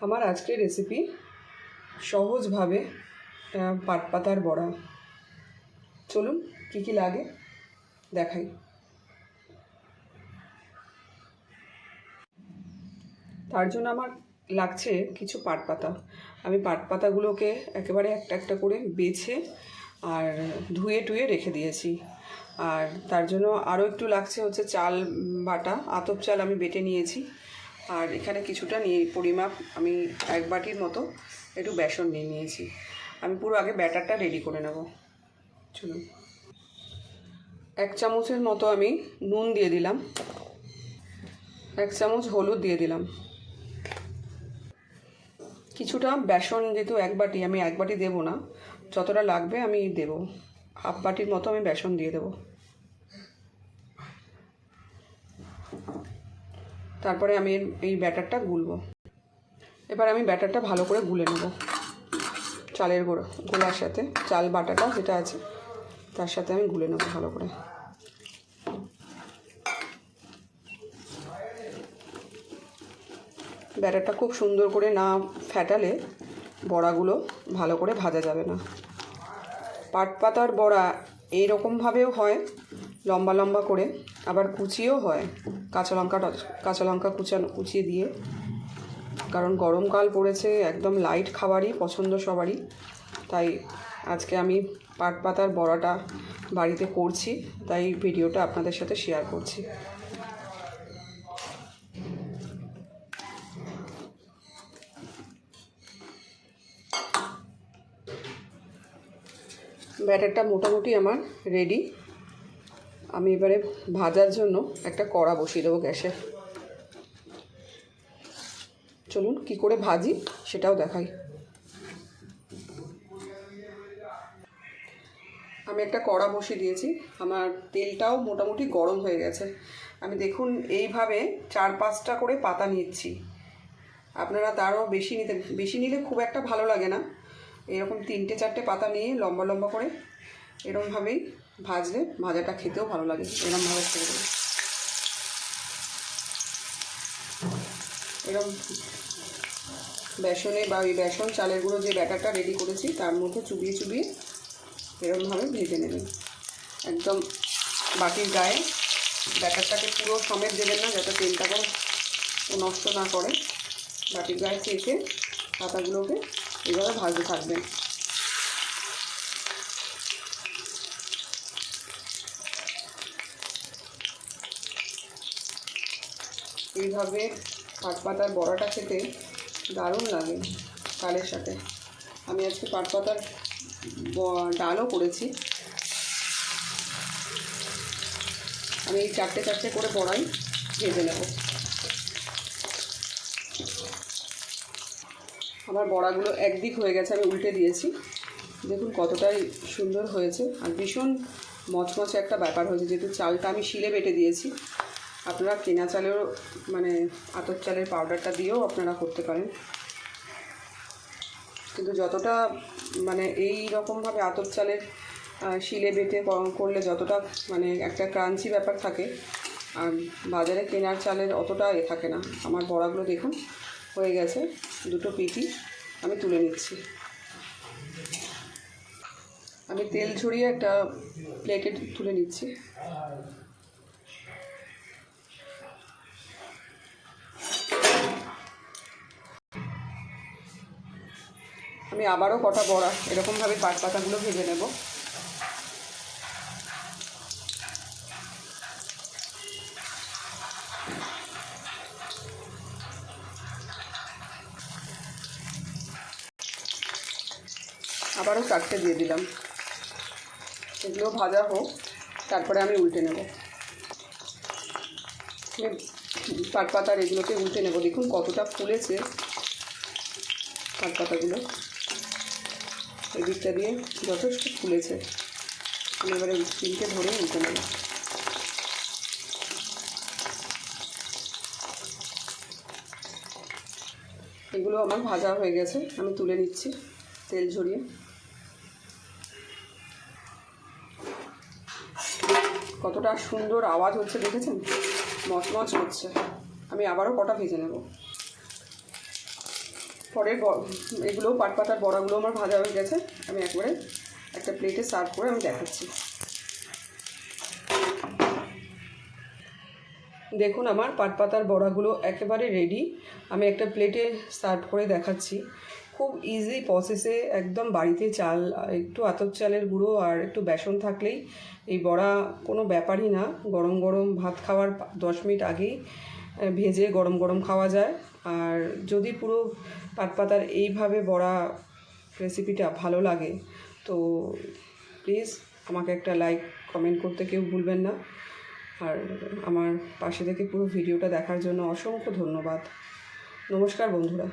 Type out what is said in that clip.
আমার আজকের রেসিপি সহজভাবে পাট পাতার বড়া। চলুন কী কী লাগে দেখাই। তার জন্য আমার লাগছে কিছু পাট পাতা। আমি পাট পাতাগুলোকে একেবারে একটা একটা করে বেছে আর ধুয়ে টুয়ে রেখে দিয়েছি। আর তার জন্য আরও একটু লাগছে হচ্ছে চাল বাটা, আতপ চাল আমি বেটে নিয়েছি। আর এখানে কিছুটা পরিমাপ আমি 1 বাটির মতো একটু বেসন নিয়ে নিয়েছি। আমি পুরো আগে ব্যাটারটা রেডি করে নেব। চলুন, 1 চামচের মতো আমি নুন দিয়ে দিলাম, 1 চামচ হলুদ দিয়ে দিলাম, কিছুটা বেসন, যেহেতু 1 বাটি, আমি 1 বাটি দেবো না, যতটা লাগবে আমি দেব, হাফ বাটির মতো আমি বেসন দিয়ে দেবো। তারপরে আমি এই ব্যাটারটা গুলবো। এবার আমি ব্যাটারটা ভালো করে গুলে নেব চালের গোলার সাথে, চাল বাটাটা যেটা আছে তার সাথে আমি গুলে নেব ভালো করে। ব্যাটারটা খুব সুন্দর করে না ফেটালে বড়াগুলো ভালো করে ভাজা যাবে না। পাট পাতার বড়া এইরকমভাবেও হয়, লম্বা লম্বা করে, আবার কুচিয়েও হয়, কাঁচা লঙ্কা কুচিয়ে দিয়ে। কারণ গরমকাল পড়েছে, একদম লাইট খাবারই পছন্দ সবারই, তাই আজকে আমি পাট পাতার বড়াটা বাড়িতে করছি, তাই ভিডিওটা আপনাদের সাথে শেয়ার করছি। ব্যাটারটা মোটামুটি আমার রেডি। আমি এবারে ভাজার জন্য একটা কড়া বসিয়ে দেবো গ্যাসে। চলুন কি করে ভাজি সেটাও দেখাই। আমি একটা কড়া বসিয়ে দিয়েছি, আমার তেলটাও মোটামুটি গরম হয়ে গেছে। আমি দেখুন এইভাবে 4-5টা করে পাতা নিচ্ছি। আপনারা তারও বেশি নিলে খুব একটা ভালো লাগে না। এরকম 3-4টে পাতা নিয়ে লম্বা লম্বা করে এরকমভাবেই ভাজলে ভাজাটা খেতেও ভালো লাগে। এরকমভাবে ছেড়ে দেবো, এরকম বেসনে বা ওই বেসন চালের গুঁড়ো যে ব্যাটারটা রেডি করেছি তার মধ্যে চুবিয়ে চুবিয়ে এরকমভাবে ভেজে নেবেন। একদম বাটির গায়ে ব্যাটারটাকে পুরো সমেত দেবেন না, যাতে তেলটাকে নষ্ট না করে। বাটির গায়ে চেপে পাতাগুলোকে এইভাবে ভাজতে থাকবেন। এইভাবে পাট পাতার বড়াটা খেতে দারুণ লাগে চালের সাথে। আমি আজকে পাট পাতার ডালও করেছি। আমি এই 4টে করে বড়াই ভেজে নেব। আমার বড়াগুলো একদিক হয়ে গেছে, আমি উল্টে দিয়েছি। দেখুন কতটাই সুন্দর হয়েছে, আর ভীষণ মচমচে একটা ব্যাপার হয়েছে। যেহেতু চালটা আমি শিলে বেটে দিয়েছি, আপনারা কেনা চালেও মানে আতপ চালের পাউডারটা দিয়েও আপনারা করতে পারেন, কিন্তু যতটা মানে এই রকমভাবে আতপ চালের শিলে বেটে করলে যতটা মানে একটা ক্রাঞ্চি ব্যাপার থাকে, আর বাজারে কেনার চালের অতটা থাকে না। আমার বড়াগুলো দেখুন হয়ে গেছে, 2টো পিঠি আমি তুলে নিচ্ছি। আমি তেল ঝরিয়ে একটা প্লেটে তুলে নিচ্ছি। আমি আবারও কটা বড়া এরকমভাবে পাট পাতাগুলো ভেজে নেব। আবারও 4টে দিয়ে দিলাম, এগুলো ভাজা হোক, তারপরে আমি উল্টে নেব। পাট পাতার এগুলোকে উল্টে নেব। দেখুন কতটা ফুলেছে পাট পাতাগুলো, এই দিকটা দিয়ে যথেষ্ট ফুলেছে। আমি এবারে তিনটে ধরে উল্টে নেব। এগুলো আমার ভাজা হয়ে গেছে, আমি তুলে নিচ্ছি তেল ঝরিয়ে। কতটা সুন্দর আওয়াজ হচ্ছে দেখেছেন, মচমচ হচ্ছে। আমি আবারও কটা ভেজে নেব। পরের এগুলো পাটপাতার বড়াগুলো আমার ভাজা হয়ে গেছে। আমি একবারে একটা প্লেটে সার্ভ করে আমি দেখাচ্ছি। দেখুন আমার পাটপাতার বড়াগুলো একেবারে রেডি। আমি একটা প্লেটে সার্ভ করে দেখাচ্ছি। খুব ইজি প্রসেসে একদম বাড়িতে চাল, একটু আতপ চালের গুঁড়ো আর একটু বেসন থাকলেই এই বড়া কোনো ব্যাপারই না। গরম গরম ভাত খাওয়ার 10 মিনিট আগেই ভেজে গরম গরম খাওয়া যায়। আর যদি পুরো পাটপাতার এইভাবে বড়া রেসিপিটা ভালো লাগে তো প্লিজ আমাকে একটা লাইক কমেন্ট করতে কেউ ভুলবেন না। আর আমার পাশে থেকে পুরো ভিডিওটা দেখার জন্য অসংখ্য ধন্যবাদ। নমস্কার বন্ধুরা।